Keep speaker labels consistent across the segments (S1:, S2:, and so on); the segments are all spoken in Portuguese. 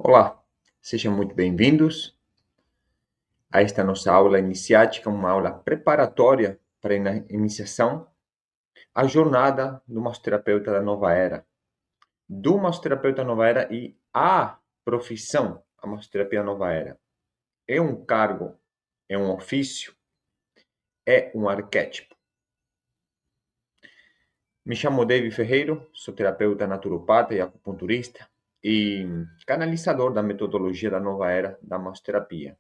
S1: Olá, sejam muito bem-vindos a esta nossa aula iniciática, uma aula preparatória para a iniciação à jornada do massoterapeuta da nova era, do massoterapeuta da nova era e a profissão, a massoterapia nova era. É um cargo, é um ofício, é um arquétipo. Me chamo David Ferreiro, sou terapeuta naturopata e acupunturista e canalizador da metodologia da nova era da massoterapia.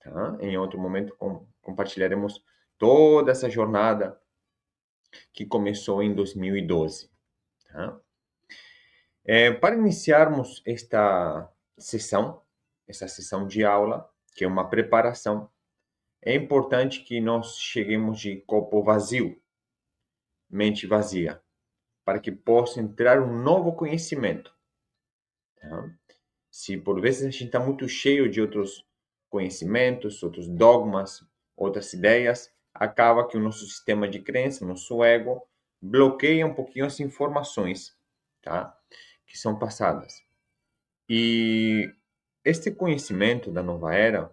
S1: Tá? Em outro momento compartilharemos toda essa jornada que começou em 2012. Tá? Para iniciarmos essa sessão de aula, que é uma preparação, é importante que nós cheguemos de copo vazio, mente vazia, para que possa entrar um novo conhecimento. Tá? Se por vezes a gente está muito cheio de outros conhecimentos, outros dogmas, outras ideias, acaba que o nosso sistema de crença, nosso ego, bloqueia um pouquinho as informações, tá? Que são passadas. E este conhecimento da nova era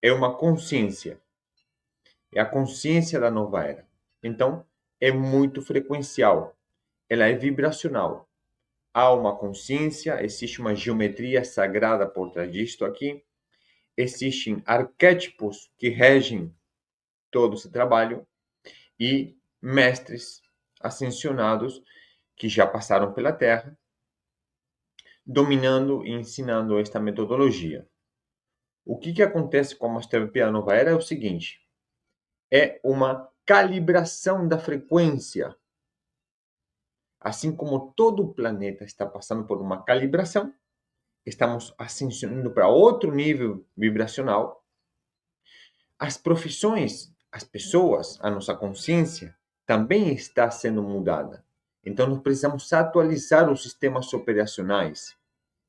S1: é uma consciência. É a consciência da nova era. Então, é muito frequencial. Ela é vibracional. Há uma consciência, existe uma geometria sagrada por trás disto aqui. Existem arquétipos que regem todo esse trabalho e mestres ascensionados que já passaram pela Terra, dominando e ensinando esta metodologia. O que acontece com a massoterapia nova era é o seguinte: é uma calibração da frequência. Assim como todo o planeta está passando por uma calibração, estamos ascensionando para outro nível vibracional. As profissões, as pessoas, a nossa consciência também está sendo mudada. Então, nós precisamos atualizar os sistemas operacionais,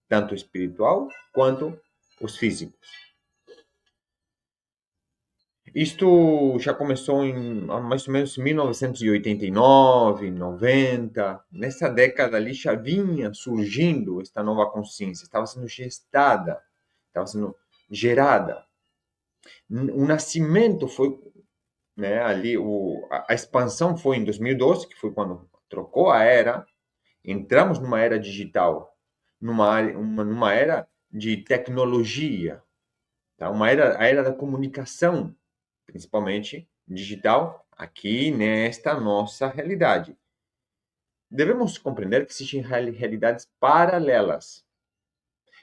S1: tanto espiritual quanto os físicos. Isto já começou em mais ou menos 1989, 90. Nessa década ali já vinha surgindo esta nova consciência, estava sendo gestada, estava sendo gerada. O nascimento foi, né, ali, a expansão foi em 2012, que foi quando trocou a era, entramos numa era digital, numa era de tecnologia, tá? A era da comunicação, principalmente digital, aqui nesta nossa realidade. Devemos compreender que existem realidades paralelas,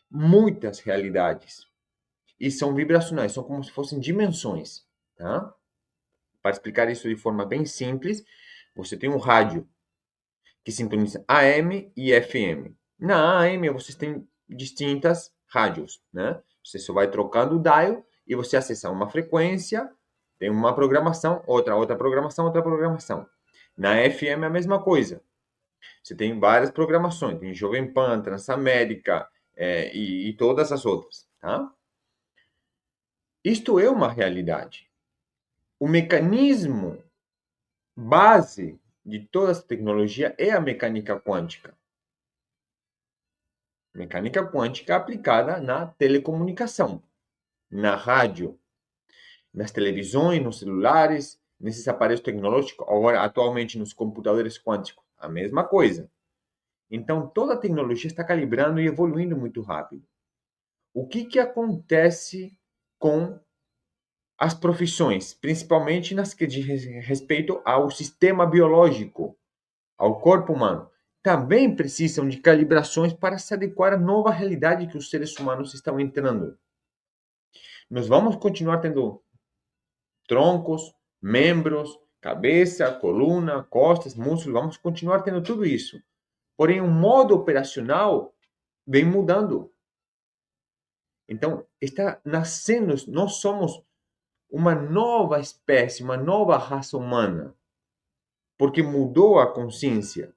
S1: muitas realidades, e são vibracionais, são como se fossem dimensões, tá? Para explicar isso de forma bem simples, você tem um rádio que sintoniza AM e FM. Na AM vocês têm distintas rádios, né? Você só vai trocando o dial e você acessa uma frequência, tem uma programação, outra programação, outra programação. Na FM é a mesma coisa. Você tem várias programações, tem Jovem Pan, Transamérica e todas as outras, tá? Isto é uma realidade. O mecanismo base de toda essa tecnologia é a mecânica quântica. Mecânica quântica aplicada na telecomunicação, na rádio, nas televisões, nos celulares, nesses aparelhos tecnológicos, agora atualmente nos computadores quânticos, a mesma coisa. Então toda a tecnologia está calibrando e evoluindo muito rápido. O que acontece com as profissões, principalmente nas que diz respeito ao sistema biológico, ao corpo humano? Também precisam de calibrações para se adequar à nova realidade que os seres humanos estão entrando. Nós vamos continuar tendo troncos, membros, cabeça, coluna, costas, músculos, vamos continuar tendo tudo isso. Porém, o modo operacional vem mudando. Então, está nascendo, nós somos uma nova espécie, uma nova raça humana, porque mudou a consciência.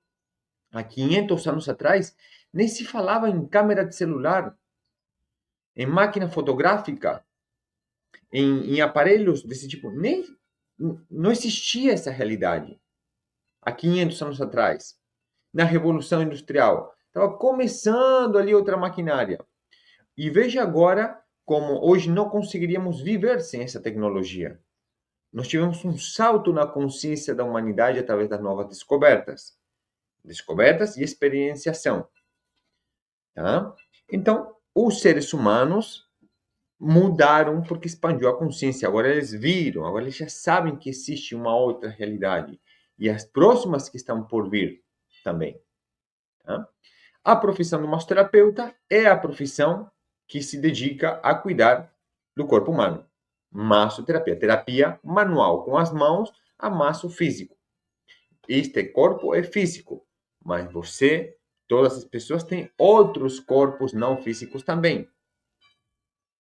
S1: Há 500 anos atrás, nem se falava em câmera de celular, em máquina fotográfica, em aparelhos desse tipo. Não existia essa realidade há 500 anos atrás. Na Revolução Industrial, Estava começando ali outra maquinária. E veja agora como hoje não conseguiríamos viver sem essa tecnologia. Nós tivemos um salto na consciência da humanidade através das novas descobertas. Descobertas e experienciação. Tá? Então, os seres humanos mudaram porque expandiu a consciência. Agora eles viram, agora eles já sabem que existe uma outra realidade. E as próximas que estão por vir também. Tá? A profissão do massoterapeuta é a profissão que se dedica a cuidar do corpo humano. Massoterapia, terapia manual com as mãos a masso físico. Este corpo é físico, mas você, todas as pessoas têm outros corpos não físicos também.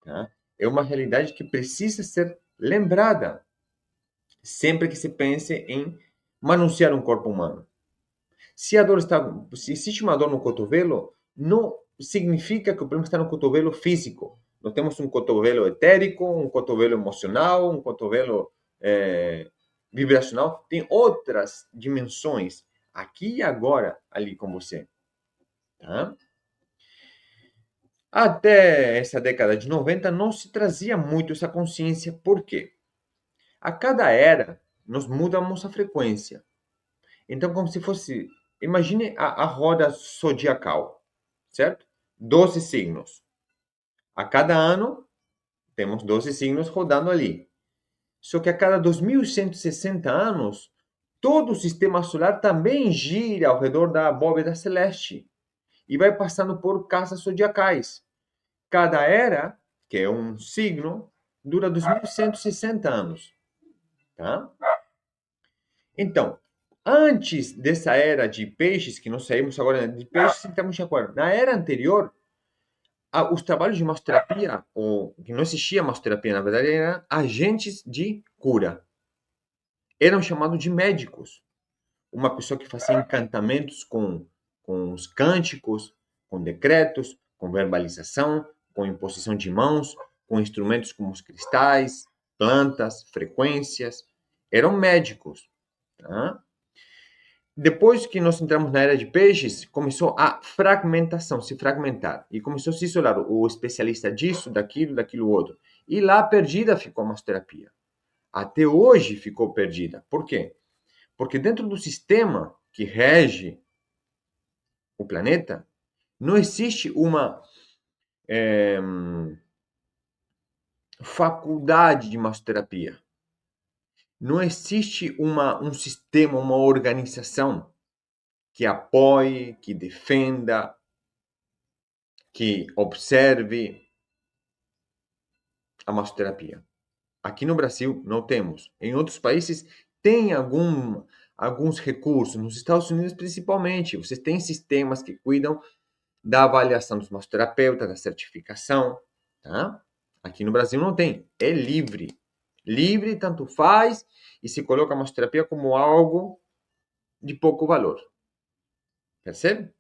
S1: Tá? É uma realidade que precisa ser lembrada sempre que se pense em manusear um corpo humano. Se existe uma dor no cotovelo, não significa que o problema está no cotovelo físico. Nós temos um cotovelo etérico, um cotovelo emocional, um cotovelo vibracional. Tem outras dimensões aqui e agora ali com você. Tá? Até essa década de 90 não se trazia muito essa consciência. Por quê? A cada era, nós mudamos a frequência. Então, como se fosse... Imagine a roda zodiacal, certo? 12 signos. A cada ano, temos 12 signos rodando ali. Só que a cada 2160 anos, todo o sistema solar também gira ao redor da bóveda celeste e vai passando por casas zodiacais. Cada era, que é um signo, dura 2160 anos. Tá? Então, antes dessa era de peixes, que nós saímos agora de peixes, estamos de acordo. Na era anterior, os trabalhos de massoterapia, ou que não existia massoterapia, na verdade, eram agentes de cura. Eram chamados de médicos. Uma pessoa que fazia encantamentos com os cânticos, com decretos, com verbalização, com imposição de mãos, com instrumentos como os cristais, plantas, frequências. Eram médicos. Tá? Depois que nós entramos na era de peixes, começou a fragmentação, se fragmentar. E começou a se isolar o especialista disso, daquilo outro. E lá perdida ficou a massoterapia. Até hoje ficou perdida. Por quê? Porque dentro do sistema que rege o planeta, não existe uma faculdade de massoterapia. Não existe um sistema, uma organização que apoie, que defenda, que observe a massoterapia. Aqui no Brasil não temos. Em outros países tem alguns recursos. Nos Estados Unidos principalmente, vocês têm sistemas que cuidam da avaliação dos massoterapeutas, da certificação. Tá? Aqui no Brasil não tem. É livre. Livre, tanto faz, e se coloca a massoterapia como algo de pouco valor. Percebe?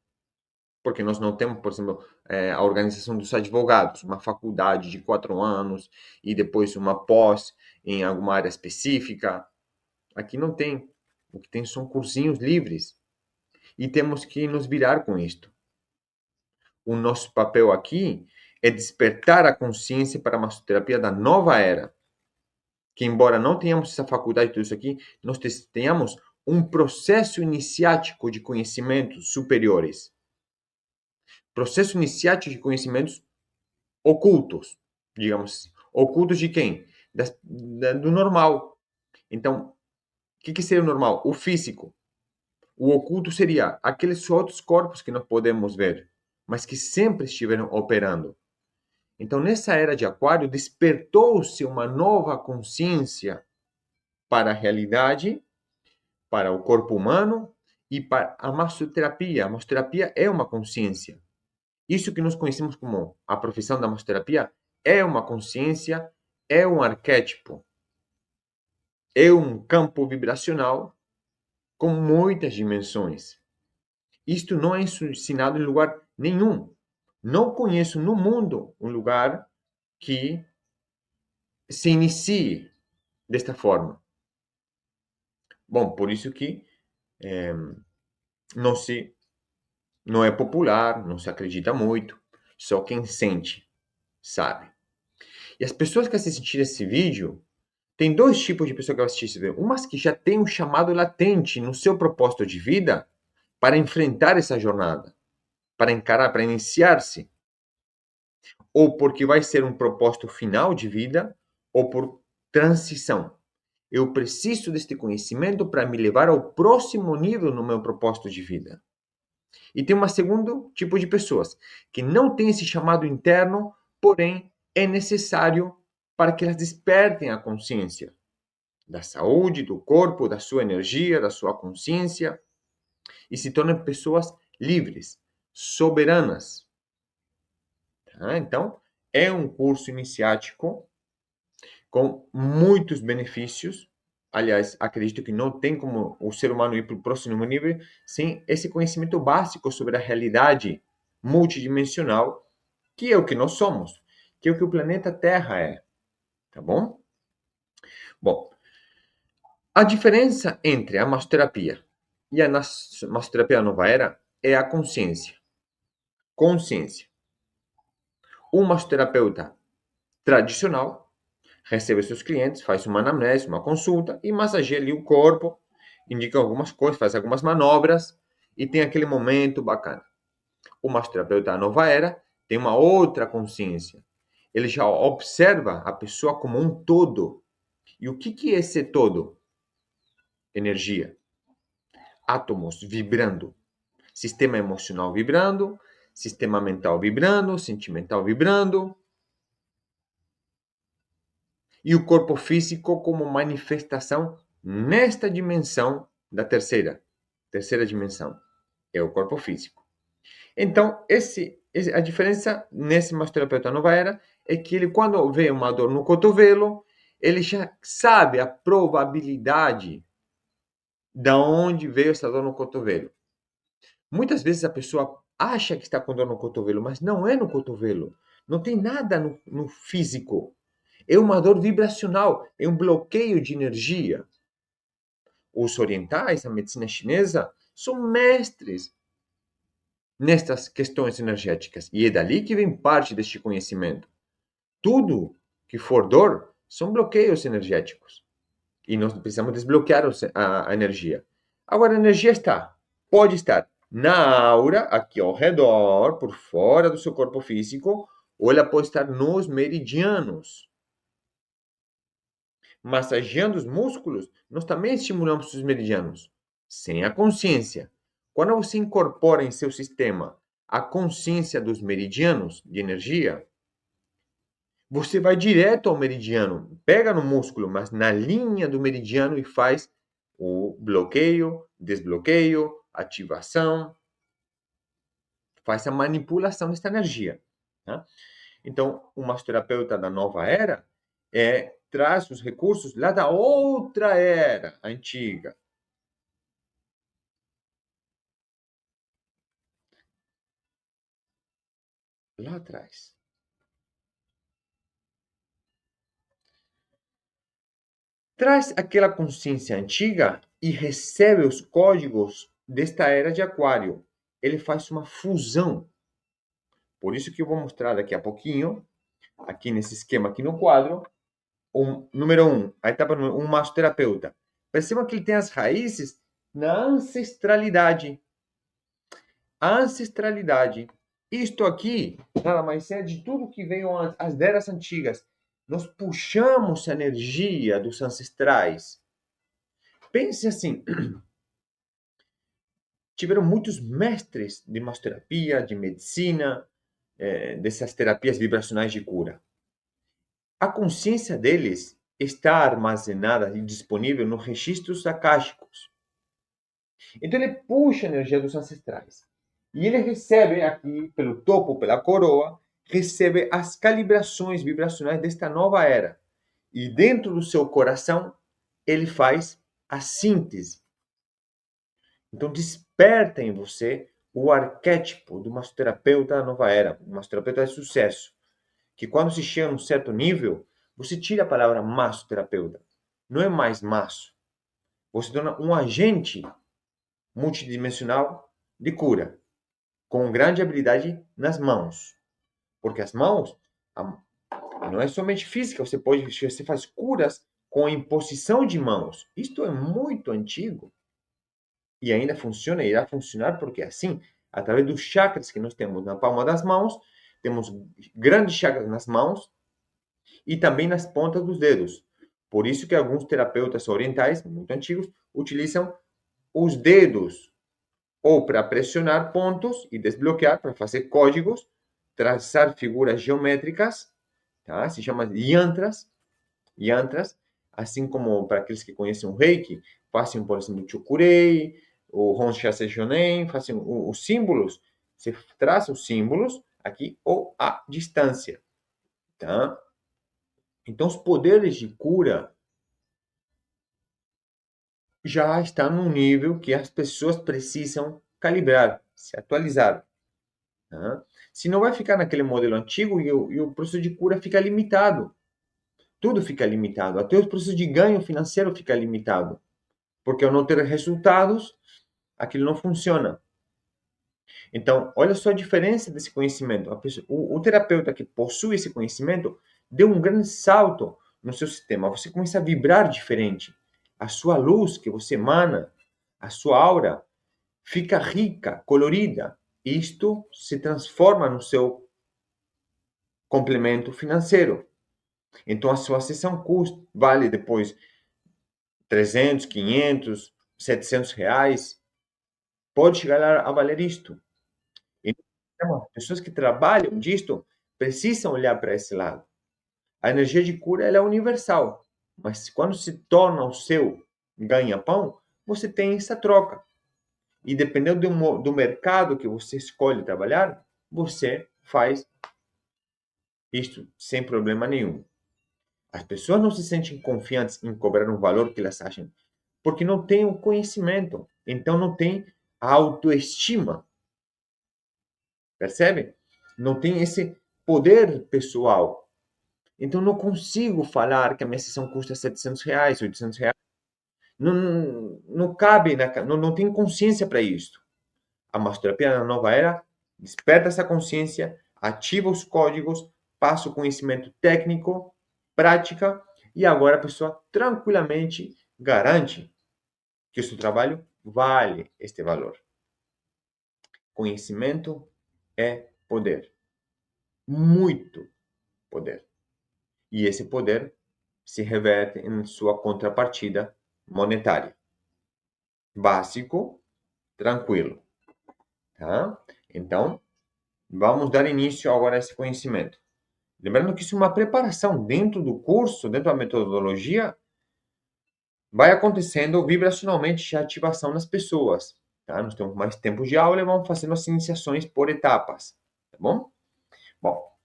S1: Porque nós não temos, por exemplo, a organização dos advogados, uma faculdade de 4 anos e depois uma pós em alguma área específica. Aqui não tem. O que tem são cursinhos livres. E temos que nos virar com isto. O nosso papel aqui é despertar a consciência para a massoterapia da nova era. Que, embora não tenhamos essa faculdade, tudo isso aqui, nós tenhamos um processo iniciático de conhecimentos superiores. Processo iniciático de conhecimentos ocultos, digamos assim. Ocultos de quem? Do normal. Então, o que seria o normal? O físico. O oculto seria aqueles outros corpos que não podemos ver, mas que sempre estiveram operando. Então, nessa era de Aquário, despertou-se uma nova consciência para a realidade, para o corpo humano e para a massoterapia. A massoterapia é uma consciência. Isso que nós conhecemos como a profissão da massoterapia é uma consciência, é um arquétipo, é um campo vibracional com muitas dimensões. Isto não é ensinado em lugar nenhum. Não conheço no mundo um lugar que se inicie desta forma. Bom, por isso que não se Não é popular, não se acredita muito, só quem sente sabe. E as pessoas que assistirem esse vídeo, tem dois tipos de pessoas que vão assistir esse vídeo. Umas que já têm um chamado latente no seu propósito de vida para enfrentar essa jornada, para encarar, para iniciar-se. Ou porque vai ser um propósito final de vida, ou por transição. Eu preciso deste conhecimento para me levar ao próximo nível no meu propósito de vida. E tem um segundo tipo de pessoas que não têm esse chamado interno, porém é necessário para que elas despertem a consciência da saúde, do corpo, da sua energia, da sua consciência e se tornem pessoas livres, soberanas. Tá? Então, é um curso iniciático com muitos benefícios. Aliás, acredito que não tem como o ser humano ir para o próximo nível sem esse conhecimento básico sobre a realidade multidimensional, que é o que nós somos, que é o que o planeta Terra é. Tá bom? Bom, a diferença entre a massoterapia e a massoterapia nova era é a consciência. Consciência. Um massoterapeuta tradicional recebe seus clientes, faz uma anamnese, uma consulta e massageia ali o corpo, indica algumas coisas, faz algumas manobras e tem aquele momento bacana. O massoterapeuta nova era tem uma outra consciência. Ele já observa a pessoa como um todo. E o que é esse todo? Energia. Átomos vibrando. Sistema emocional vibrando, sistema mental vibrando, sentimental vibrando. E o corpo físico como manifestação nesta dimensão da terceira dimensão. É o corpo físico. Então, a diferença nesse massoterapeuta nova era é que ele, quando vê uma dor no cotovelo, ele já sabe a probabilidade da onde veio essa dor no cotovelo. Muitas vezes a pessoa acha que está com dor no cotovelo, mas não é no cotovelo. Não tem nada no físico. É uma dor vibracional, é um bloqueio de energia. Os orientais, a medicina chinesa, são mestres nestas questões energéticas. E é dali que vem parte deste conhecimento. Tudo que for dor são bloqueios energéticos. E nós precisamos desbloquear a energia. Agora, a energia pode estar na aura, aqui ao redor, por fora do seu corpo físico, ou ela pode estar nos meridianos. Massageando os músculos, nós também estimulamos os meridianos, sem a consciência. Quando você incorpora em seu sistema a consciência dos meridianos de energia, você vai direto ao meridiano, pega no músculo, mas na linha do meridiano e faz o bloqueio, desbloqueio, ativação, faz a manipulação dessa energia. Tá? Então, o massoterapeuta da nova era traz os recursos lá da outra era, antiga. Lá atrás. Traz aquela consciência antiga e recebe os códigos desta era de Aquário. Ele faz uma fusão. Por isso que eu vou mostrar daqui a pouquinho, aqui nesse esquema aqui no quadro, número 1, a etapa número 1, massoterapeuta. Percebam que ele tem as raízes na ancestralidade. A ancestralidade. Isto aqui, nada mais é de tudo que veio antes, as eras antigas. Nós puxamos a energia dos ancestrais. Pense assim, tiveram muitos mestres de massoterapia, de medicina, dessas terapias vibracionais de cura. A consciência deles está armazenada e disponível nos registros akáshicos. Então ele puxa a energia dos ancestrais. E ele recebe aqui, pelo topo, pela coroa, recebe as calibrações vibracionais desta nova era. E dentro do seu coração, ele faz a síntese. Então desperta em você o arquétipo do massoterapeuta da nova era, o massoterapeuta de sucesso. Que quando se chega a um certo nível, você tira a palavra massoterapeuta. Não é mais masso. Você torna um agente multidimensional de cura. com grande habilidade nas mãos. Porque as mãos não é somente física, você faz curas com a imposição de mãos. Isto é muito antigo e ainda funciona e irá funcionar porque assim, através dos chakras que nós temos na palma das mãos, temos grandes chakras nas mãos e também nas pontas dos dedos. Por isso que alguns terapeutas orientais, muito antigos, utilizam os dedos ou para pressionar pontos e desbloquear, para fazer códigos, traçar figuras geométricas, tá? Se chama yantras, assim como para aqueles que conhecem o Reiki, fazem, por exemplo, o Chokurei, o Honsha Seishonen, fazem os símbolos, você traça os símbolos aqui ou à distância, tá? Então, os poderes de cura já estão num nível que as pessoas precisam calibrar, se atualizar. Tá? Senão vai ficar naquele modelo antigo e o processo de cura fica limitado. Tudo fica limitado. Até o processo de ganho financeiro fica limitado. Porque ao não ter resultados, aquilo não funciona. Então, olha só a diferença desse conhecimento. O terapeuta que possui esse conhecimento deu um grande salto no seu sistema. Você começa a vibrar diferente. A sua luz que você emana, a sua aura, fica rica, colorida. Isto se transforma no seu complemento financeiro. Então, a sua sessão vale depois 300, 500, 700 reais. Pode chegar a valer isto. Então, as pessoas que trabalham disto precisam olhar para esse lado. A energia de cura ela é universal, mas quando se torna o seu ganha-pão, você tem essa troca. E dependendo do mercado que você escolhe trabalhar, você faz isto sem problema nenhum. As pessoas não se sentem confiantes em cobrar um valor que elas acham, porque não têm o conhecimento, então não tem a autoestima. Percebe? Não tem esse poder pessoal. Então não consigo falar que a minha sessão custa 700 reais, 800 reais. Não cabe, não tem consciência para isso. A massoterapia na nova era desperta essa consciência, ativa os códigos, passa o conhecimento técnico, prática, e agora a pessoa tranquilamente garante que o seu trabalho vale este valor. Conhecimento é poder. Muito poder. E esse poder se reverte em sua contrapartida monetária. Básico, tranquilo. Tá? Então, vamos dar início agora a esse conhecimento. Lembrando que isso é uma preparação dentro do curso, dentro da metodologia, vai acontecendo vibracionalmente a ativação nas pessoas. Tá? Nós temos mais tempo de aula e vamos fazendo as iniciações por etapas. Tá bom? Bom,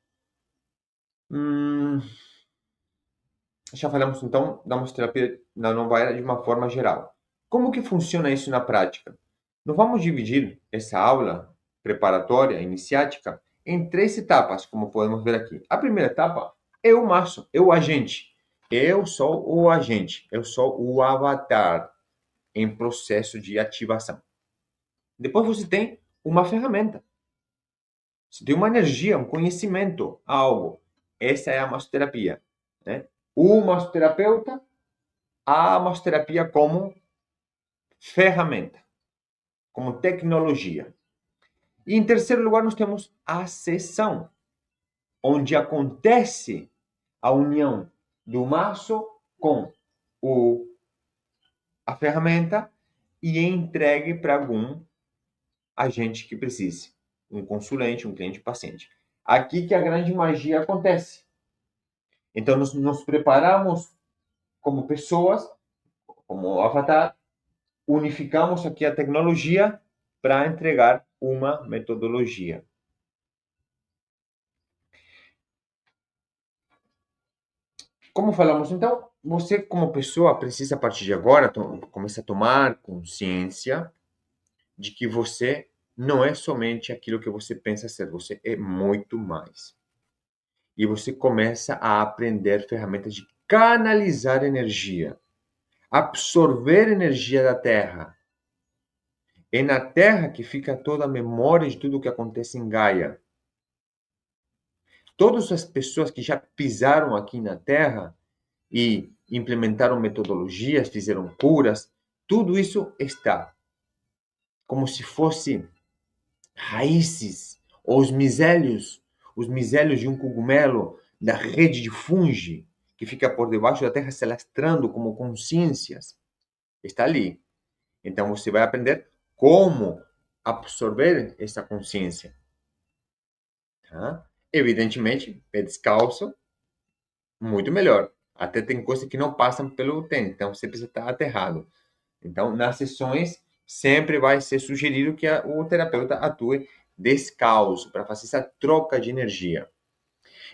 S1: já falamos então da massoterapia na nova era de uma forma geral. Como que funciona isso na prática? Nós vamos dividir essa aula preparatória, iniciática, em 3 etapas, como podemos ver aqui. A primeira etapa é o maço, é o agente. Eu sou o agente, eu sou o avatar em processo de ativação. Depois você tem uma ferramenta. Você tem uma energia, um conhecimento, algo. Essa é a massoterapia. Né? O massoterapeuta, a massoterapia como ferramenta, como tecnologia. E em terceiro lugar, nós temos a sessão, onde acontece a união do maço com a ferramenta e é entregue para algum agente que precise, um consulente, um cliente, paciente. Aqui que a grande magia acontece. Então, nos preparamos como pessoas, como avatar, unificamos aqui a tecnologia para entregar uma metodologia. Como falamos, então, você como pessoa precisa, a partir de agora, começar a tomar consciência de que você não é somente aquilo que você pensa ser, você é muito mais. E você começa a aprender ferramentas de canalizar energia, absorver energia da Terra É na Terra que fica toda a memória de tudo o que acontece em Gaia. Todas as pessoas que já pisaram aqui na Terra e implementaram metodologias, fizeram curas, tudo isso está como se fosse raízes, ou os micélios de um cogumelo, da rede de fungi, que fica por debaixo da terra se alastrando como consciências. Está ali. Então você vai aprender como absorver essa consciência. Tá? Evidentemente, pé descalço, muito melhor. Até tem coisas que não passam pelo tênis, então você precisa estar aterrado. Então, nas sessões, sempre vai ser sugerido que o terapeuta atue descalço, para fazer essa troca de energia.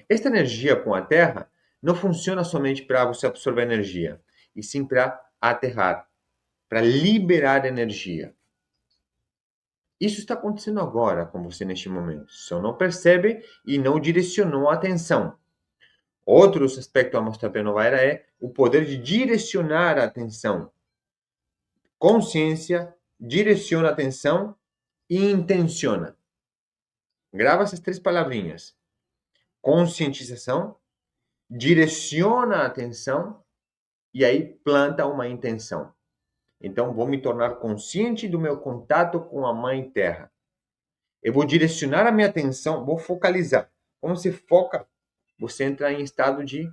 S1: Esta energia com a Terra não funciona somente para você absorver energia, e sim para aterrar, para liberar energia. Isso está acontecendo agora com você neste momento. Só não percebe e não direcionou a atenção. Outro aspecto da Mostra Nova Era é o poder de direcionar a atenção. Consciência, direciona a atenção e intenciona. Grava essas três palavrinhas. Conscientização, direciona a atenção e aí planta uma intenção. Então, vou me tornar consciente do meu contato com a Mãe Terra. Eu vou direcionar a minha atenção, vou focalizar. Quando você foca, você entra em estado de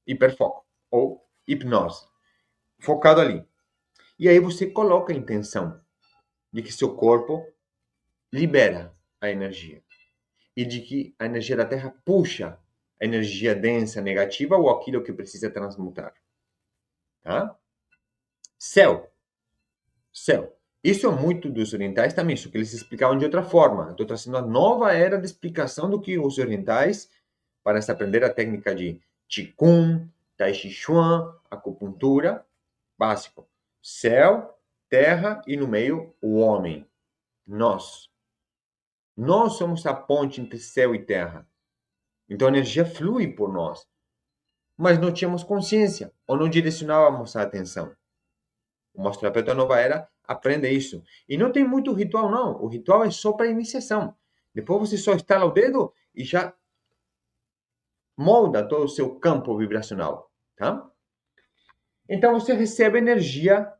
S1: hiperfoco ou hipnose. Focado ali. E aí você coloca a intenção de que seu corpo libera a energia. E de que a energia da Terra puxa a energia densa, negativa ou aquilo que precisa transmutar. Tá? Céu. Céu. Isso é muito dos orientais também, isso que eles explicavam de outra forma. Estou trazendo a nova era de explicação do que os orientais, para se aprender a técnica de Qigong, Tai Chi Chuan, acupuntura, básico. Céu, terra e no meio o homem. Nós. Nós somos a ponte entre céu e terra. Então a energia flui por nós. Mas não tínhamos consciência ou não direcionávamos a atenção. O massoterapeuta nova era aprende isso. E não tem muito ritual, não. O ritual é só para iniciação. Depois você só estala o dedo e já molda todo o seu campo vibracional. Tá? Então você recebe energia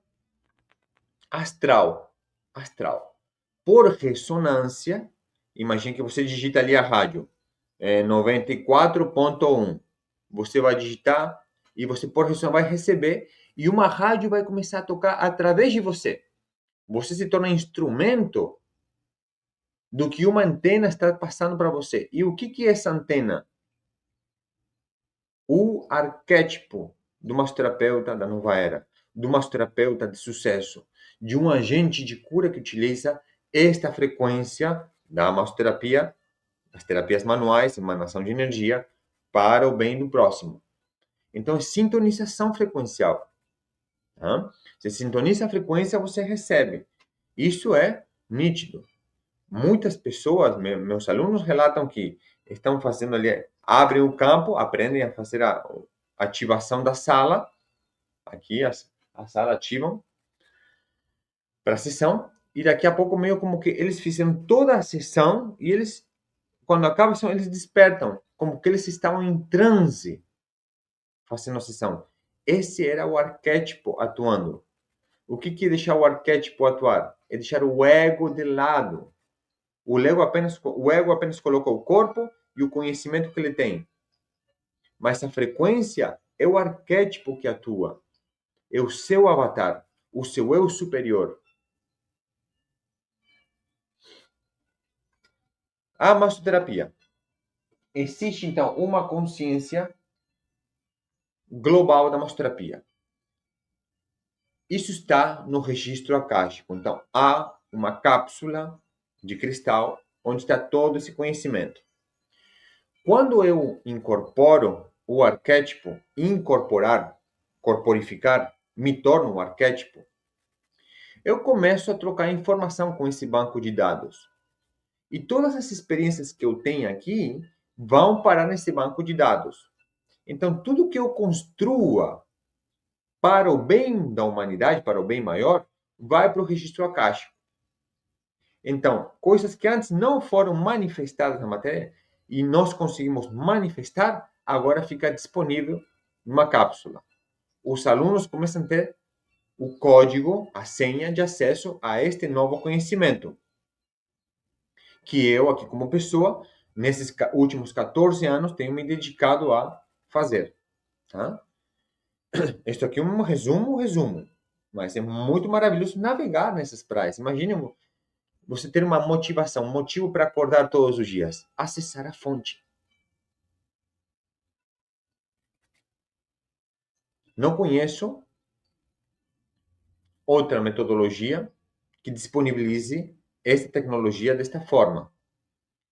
S1: astral. Astral. Por ressonância, imagine que você digita ali a rádio. 94.1. Você vai digitar e você por ressonância vai receber e uma rádio vai começar a tocar através de você. Você se torna instrumento do que uma antena está passando para você. E o que é essa antena? O arquétipo do massoterapeuta da nova era, do massoterapeuta de sucesso, de um agente de cura que utiliza esta frequência da massoterapia, das terapias manuais, emanação de energia, para o bem do próximo. Então, é sintonização frequencial. Tá? Você sintoniza a frequência, você recebe. Isso é nítido. Muitas pessoas, meus alunos relatam que estão fazendo ali, abrem o campo, aprendem a fazer a ativação da sala. Aqui a sala ativam para a sessão. E daqui a pouco, meio como que eles fizeram toda a sessão e eles, quando acaba a sessão, eles despertam. Como que eles estavam em transe fazendo a sessão. Esse era o arquétipo atuando. O que é deixar o arquétipo atuar? É deixar o ego de lado. O ego apenas coloca o corpo e o conhecimento que ele tem. Mas a frequência é o arquétipo que atua. É o seu avatar, o seu eu superior. A massoterapia. Existe, então, uma consciência global da massoterapia. Isso está no registro akáshico. Então, há uma cápsula de cristal onde está todo esse conhecimento. Quando eu incorporo o arquétipo, incorporar, corporificar, me torno um arquétipo, eu começo a trocar informação com esse banco de dados. E todas as experiências que eu tenho aqui vão parar nesse banco de dados. Então, tudo que eu construa para o bem da humanidade, para o bem maior, vai para o registro akáshico. Então, coisas que antes não foram manifestadas na matéria e nós conseguimos manifestar, agora fica disponível numa cápsula. Os alunos começam a ter o código, a senha de acesso a este novo conhecimento, que eu aqui como pessoa, nesses últimos 14 anos, tenho me dedicado a fazer. Tá? Isso aqui é um resumo, mas é muito maravilhoso navegar nessas praias. Imagine você ter uma motivação, um motivo para acordar todos os dias. Acessar a fonte. Não conheço outra metodologia que disponibilize esta tecnologia desta forma.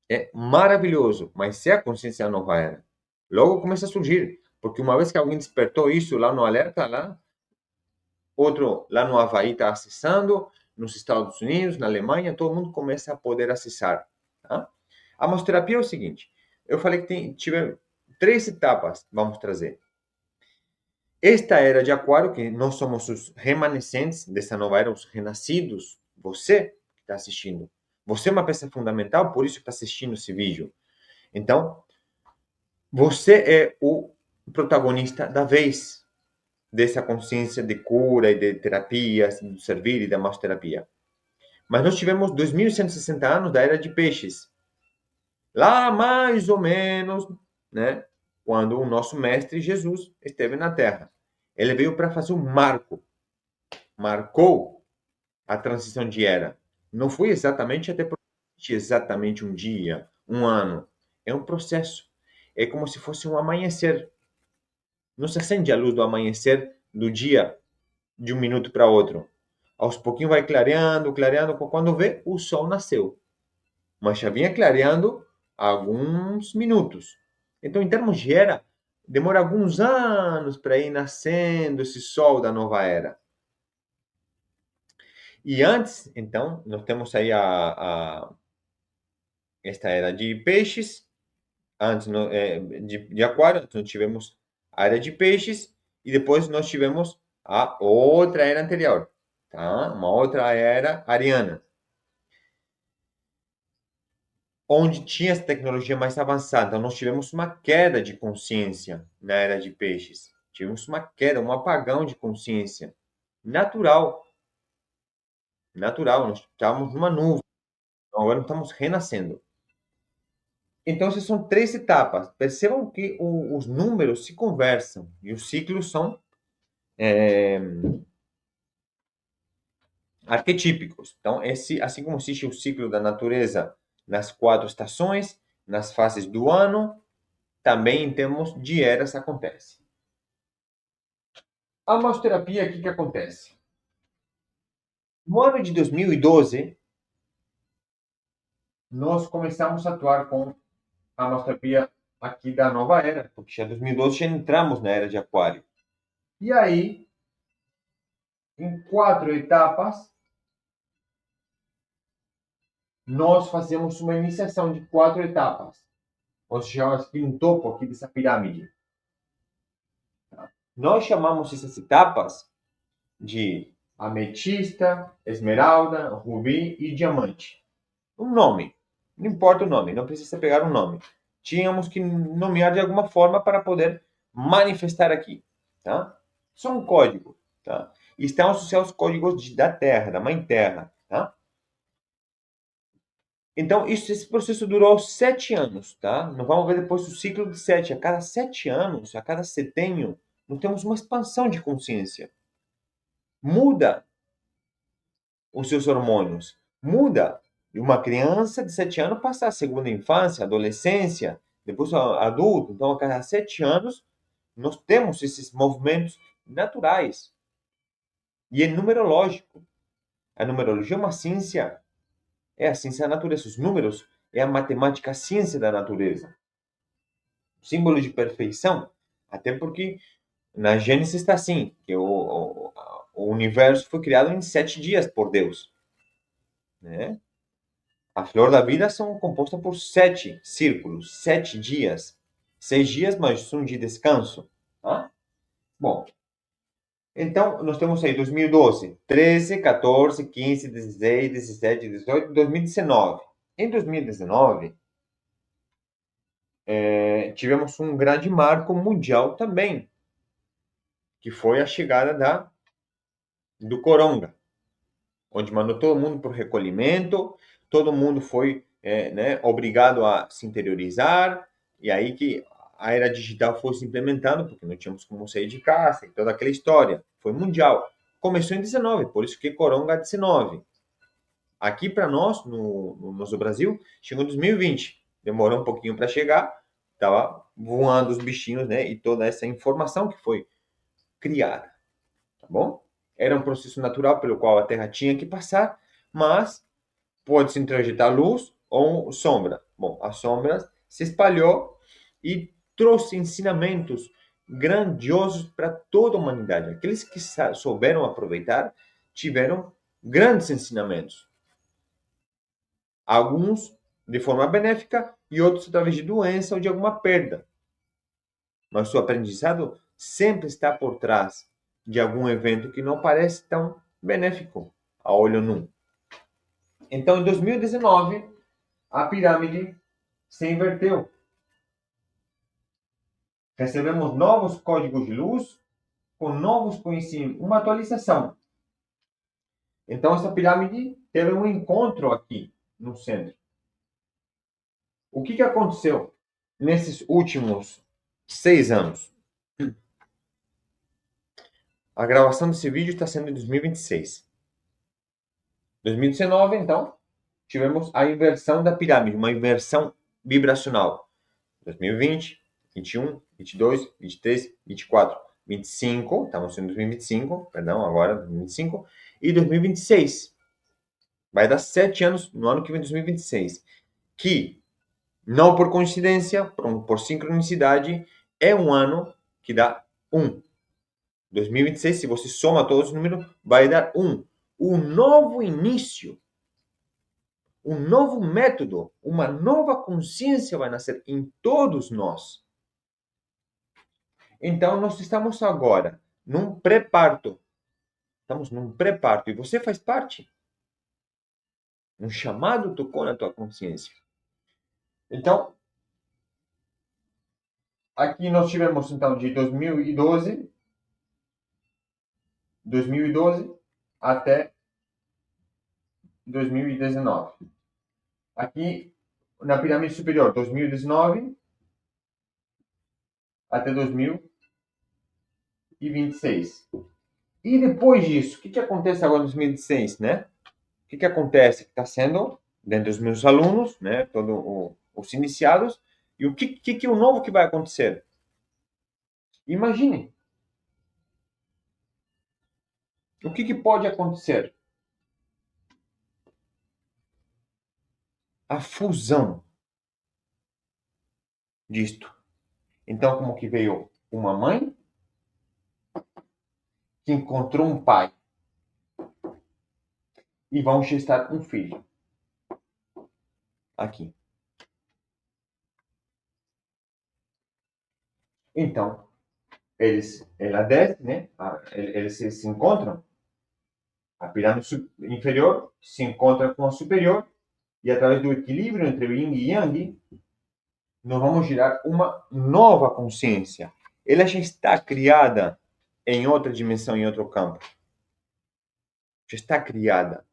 S1: É maravilhoso, mas é a consciência da nova era. Logo começa a surgir, porque uma vez que alguém despertou isso lá no alerta, lá, outro lá no Havaí está acessando, nos Estados Unidos, na Alemanha, todo mundo começa a poder acessar. Tá? A massoterapia é o seguinte, eu falei que tive 3 etapas, vamos trazer. Esta era de Aquário, que nós somos os remanescentes dessa nova era, os renascidos, você que está assistindo. Você é uma peça fundamental, por isso que está assistindo esse vídeo. Então, você é o protagonista da vez dessa consciência de cura e de terapias, do servir e da massoterapia. Mas nós tivemos 2160 anos da era de peixes. Lá mais ou menos, né, quando o nosso mestre Jesus esteve na Terra. Ele veio para fazer um marco. Marcou a transição de era. Não foi exatamente até exatamente um dia, um ano. É um processo. É como se fosse um amanhecer. Não se acende a luz do amanhecer do dia de um minuto para outro. Aos pouquinhos vai clareando, clareando. Quando vê, o sol nasceu. Mas já vinha clareando há alguns minutos. Então, em termos de era, demora alguns anos para ir nascendo esse sol da nova era. E antes, então, nós temos aí esta era de peixes, antes de aquário, então tivemos a era de peixes, e depois nós tivemos a outra era anterior, tá? Uma outra era ariana, onde tinha essa tecnologia mais avançada. Então, nós tivemos uma queda de consciência na era de peixes. Tivemos uma queda, um apagão de consciência. Natural. Natural. Nós estávamos numa nuvem. Então, agora estamos renascendo. Então, essas são 3 etapas. Percebam que os números se conversam e os ciclos são arquetípicos. Então, assim como existe o ciclo da natureza nas 4 estações, nas fases do ano, também em termos de eras acontece. A massoterapia, o que acontece? No ano de 2012, nós começamos a atuar com a massoterapia aqui da nova era, porque já em 2012 já entramos na era de aquário. E aí, em 4 etapas, nós fazemos uma iniciação de 4 etapas. Nós chamamos aqui um topo aqui dessa pirâmide. Nós chamamos essas etapas de ametista, esmeralda, rubi e diamante. Um nome. Não importa o nome, não precisa pegar um nome. Tínhamos que nomear de alguma forma para poder manifestar aqui. Tá? Isso é um código. Tá? E estão associados aos códigos da Terra, da Mãe Terra. Tá? Então, esse processo durou 7 anos. Tá? Nós vamos ver depois o ciclo de 7. A cada 7 anos, a cada setênio, nós temos uma expansão de consciência. Muda os seus hormônios. Muda. E uma criança de 7 anos passa a segunda infância, adolescência, depois adulto. Então, a cada 7 anos, nós temos esses movimentos naturais. E é numerológico. A numerologia é uma ciência, é a ciência da natureza. Os números é a matemática, a ciência da natureza. Símbolo de perfeição, até porque na Gênesis está assim, que o universo foi criado em 7 dias por Deus. Né? A flor da vida são composta por 7 círculos, 7 dias. 6 dias mais um de descanso. Tá? Bom, Então, nós temos aí 2012, 13, 14, 15, 16, 17, 18, 2019. Em 2019, tivemos um grande marco mundial também, que foi a chegada do Coronga, onde mandou todo mundo para o recolhimento, todo mundo foi né, obrigado a se interiorizar, e aí que a era digital foi se implementando, porque não tínhamos como sair de casa, e toda aquela história. Foi mundial. Começou em 19, por isso que Coronga 19. Aqui para nós, no nosso Brasil, chegou em 2020. Demorou um pouquinho para chegar, estava voando os bichinhos, né? E toda essa informação que foi criada, tá bom? Era um processo natural pelo qual a Terra tinha que passar, mas pode-se introjetar luz ou sombra. Bom, a sombra se espalhou e trouxe ensinamentos grandiosos para toda a humanidade. Aqueles que souberam aproveitar tiveram grandes ensinamentos. Alguns de forma benéfica e outros através de doença ou de alguma perda. Mas o aprendizado sempre está por trás de algum evento que não parece tão benéfico a olho nu. Então, em 2019, a pirâmide se inverteu. Recebemos novos códigos de luz com novos conhecimentos, uma atualização. Então, essa pirâmide teve um encontro aqui no centro. O que aconteceu nesses últimos 6 anos? A gravação desse vídeo está sendo em 2026. 2019, então, tivemos a inversão da pirâmide, uma inversão vibracional. 2020, 21, 22, 23, 24, 25, estamos em 2025, perdão, agora 2025, e 2026. Vai dar 7 anos no ano que vem, 2026. Que, não por coincidência, por sincronicidade, é um ano que dá 1. 2026, se você soma todos os números, vai dar 1. Um novo início, um novo método, uma nova consciência vai nascer em todos nós. Então, nós estamos agora num pré-parto. Estamos num pré-parto e você faz parte. Um chamado tocou na tua consciência. Então, aqui nós tivemos então de 2012 até 2019. Aqui na pirâmide superior, 2019 até 2026. E depois disso, o que acontece agora em 2026, né? O que acontece? Está sendo, dentro dos meus alunos, né? Todos os iniciados. E o que é o novo que vai acontecer? Imagine. O que pode acontecer? A fusão disto. Então, como que veio uma mãe que encontrou um pai e vão gestar um filho. Aqui. Então, ela desce, né? Eles se encontram. A pirâmide inferior se encontra com a superior e através do equilíbrio entre o yin e yang, nós vamos gerar uma nova consciência. Ela já está criada em outra dimensão, em outro campo. Já está criada.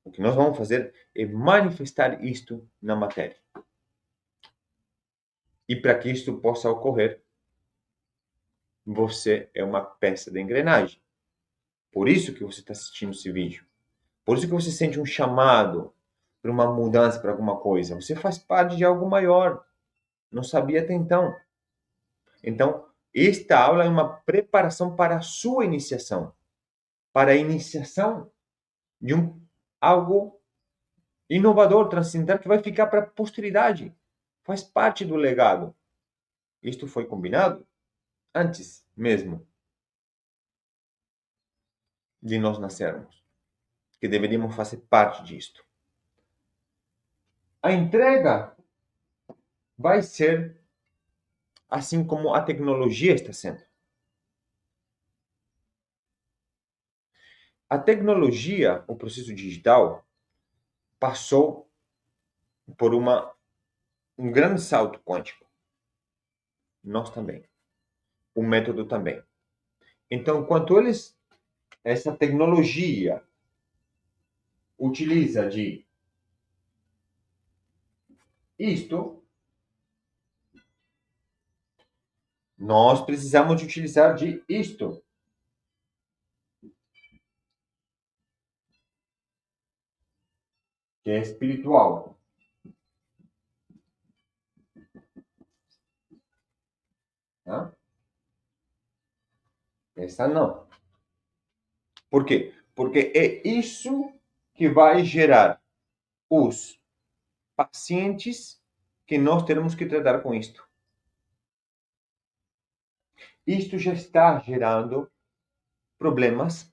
S1: O que nós vamos fazer é manifestar isto na matéria. E para que isto possa ocorrer, você é uma peça de engrenagem. Por isso que você está assistindo esse vídeo. Por isso que você sente um chamado para uma mudança, para alguma coisa. Você faz parte de algo maior. Não sabia até então. Então, esta aula é uma preparação para a sua iniciação. Para a iniciação de algo inovador, transcendental, que vai ficar para a posteridade. Faz parte do legado. Isto foi combinado antes mesmo de nós nascermos. Que deveríamos fazer parte disto. A entrega vai ser assim como a tecnologia está sendo. A tecnologia, o processo digital, passou por um grande salto quântico. Nós também. O método também. Então, quando essa tecnologia utiliza de isto, nós precisamos de utilizar de isto. Que é espiritual. Tá? Essa não. Por quê? Porque é isso que vai gerar os pacientes que nós teremos que tratar com isto. Isto já está gerando problemas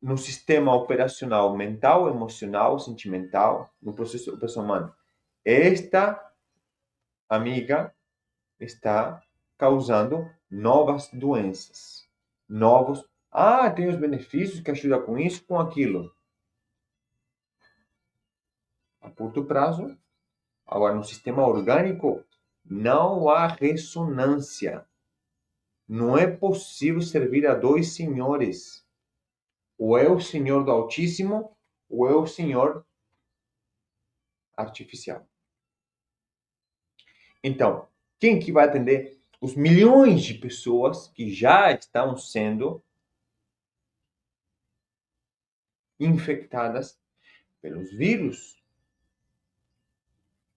S1: no sistema operacional mental, emocional, sentimental, no processo humano. Esta amiga está causando novas doenças, novos. Ah, tem os benefícios que ajuda com isso, com aquilo. A curto prazo. Agora, no sistema orgânico, não há ressonância. Não é possível servir a dois senhores. Ou é o senhor do Altíssimo, ou é o senhor artificial. Então, quem que vai atender os milhões de pessoas que já estão sendo infectadas pelos vírus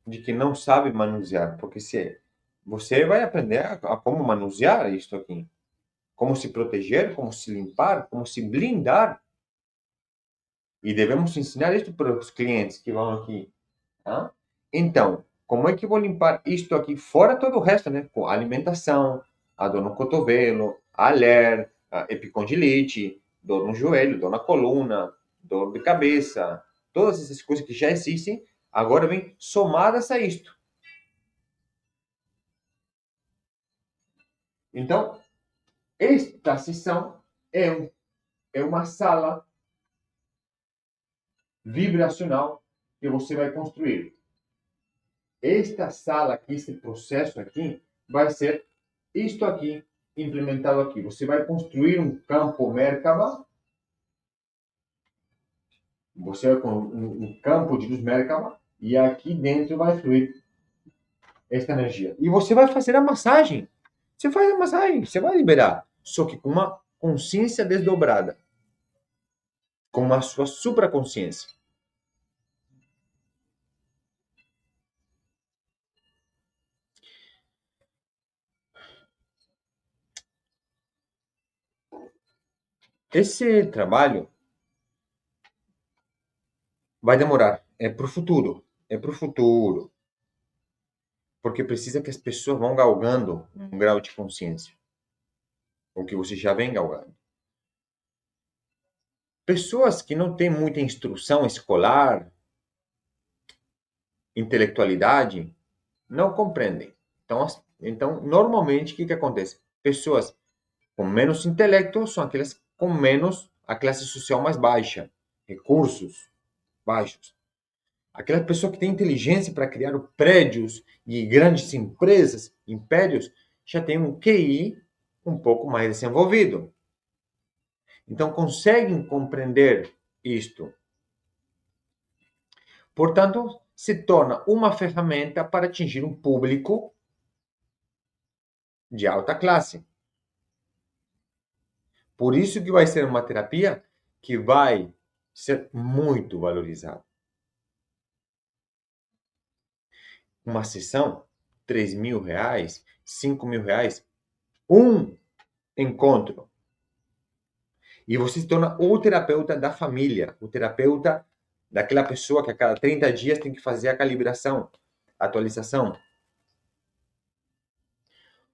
S1: de que não sabe manusear? Porque se você vai aprender a como manusear isso aqui, como se proteger, como se limpar, como se blindar. E devemos ensinar isso para os clientes que vão aqui. Tá? Então, como é que eu vou limpar isto aqui, fora todo o resto, né? Com alimentação, a dor no cotovelo, aler, a epicondilite, dor no joelho, dor na coluna, dor de cabeça, todas essas coisas que já existem, agora vem somadas a isto. Então, esta sessão é uma sala vibracional que você vai construir. Esta sala aqui, esse processo aqui, vai ser isto aqui implementado aqui. Você vai construir um campo Merkaba, você vai com um campo de luz Merkaba, e aqui dentro vai fluir esta energia. E você vai fazer a massagem. Você faz a massagem, você vai liberar, só que com uma consciência desdobrada, com a sua supraconsciência. Esse trabalho vai demorar, é para o futuro, é para o futuro, porque precisa que as pessoas vão galgando um grau de consciência, o que você já vem galgando. Pessoas que não têm muita instrução escolar, intelectualidade, não compreendem. Então normalmente, o que acontece? Pessoas com menos intelecto são aquelas com menos a classe social mais baixa, recursos baixos. Aquela pessoa que tem inteligência para criar prédios e grandes empresas, impérios, já tem um QI um pouco mais desenvolvido. Então conseguem compreender isto. Portanto, se torna uma ferramenta para atingir um público de alta classe. Por isso que vai ser uma terapia que vai ser muito valorizada. Uma sessão, R$ 3.000, R$ 5.000, um encontro. E você se torna o terapeuta da família, o terapeuta daquela pessoa que a cada 30 dias tem que fazer a calibração, a atualização.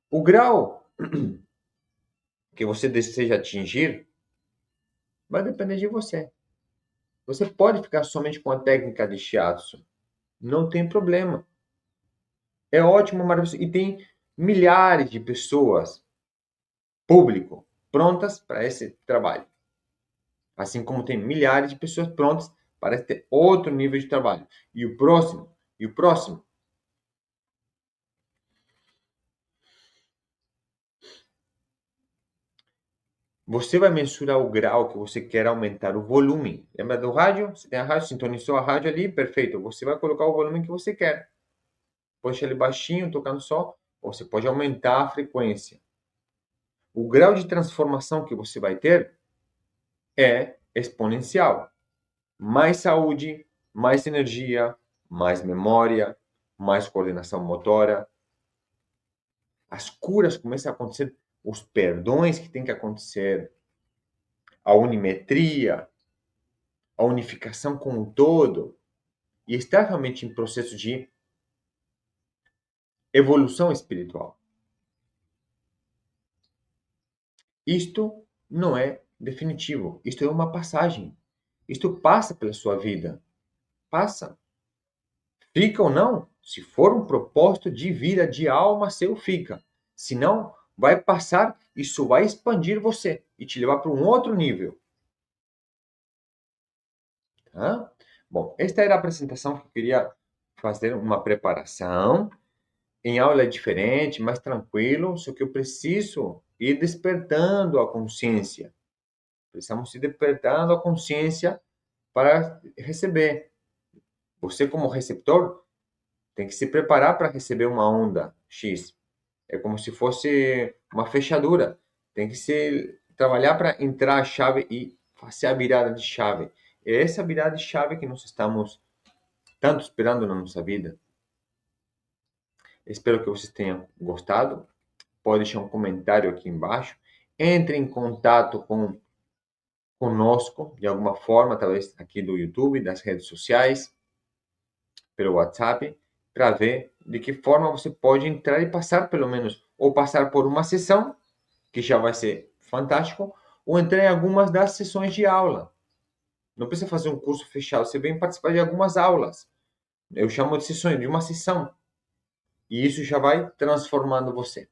S1: O grau que você deseja atingir vai depender de você. Você pode ficar somente com a técnica de shiatsu. Não tem problema. É ótimo, maravilhoso. E tem milhares de pessoas, público, prontas para esse trabalho. Assim como tem milhares de pessoas prontas para ter outro nível de trabalho. E o próximo, e o próximo. Você vai mensurar o grau que você quer aumentar o volume. Lembra do rádio? Você tem a rádio, sintonizou a rádio ali, perfeito. Você vai colocar o volume que você quer. Pode deixar ele baixinho, tocando só, ou você pode aumentar a frequência. O grau de transformação que você vai ter é exponencial. Mais saúde, mais energia, mais memória, mais coordenação motora. As curas começam a acontecer, os perdões que tem que acontecer, a unimetria, a unificação com o todo, e está realmente em processo de evolução espiritual. Isto não é definitivo, isto é uma passagem. Isto passa pela sua vida. Passa. Fica ou não? Se for um propósito de vida, de alma seu, fica. Se não, vai passar, isso vai expandir você e te levar para um outro nível. Tá? Bom, esta era a apresentação que eu queria fazer, uma preparação. Em aula é diferente, mais tranquilo, só que eu preciso ir despertando a consciência. Precisamos ir despertando a consciência para receber. Você, como receptor, tem que se preparar para receber uma onda X. É como se fosse uma fechadura. Tem que se trabalhar para entrar a chave e fazer a virada de chave. É essa virada de chave que nós estamos tanto esperando na nossa vida. Espero que vocês tenham gostado. Pode deixar um comentário aqui embaixo. Entre em contato conosco de alguma forma, talvez aqui do YouTube, das redes sociais, pelo WhatsApp, para ver de que forma você pode entrar e passar pelo menos, ou passar por uma sessão, que já vai ser fantástico, ou entrar em algumas das sessões de aula. Não precisa fazer um curso fechado, você vem participar de algumas aulas. Eu chamo de sessões, de uma sessão. E isso já vai transformando você.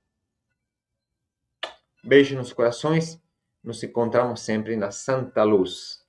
S1: Beijo nos corações. Nos encontramos sempre na Santa Luz.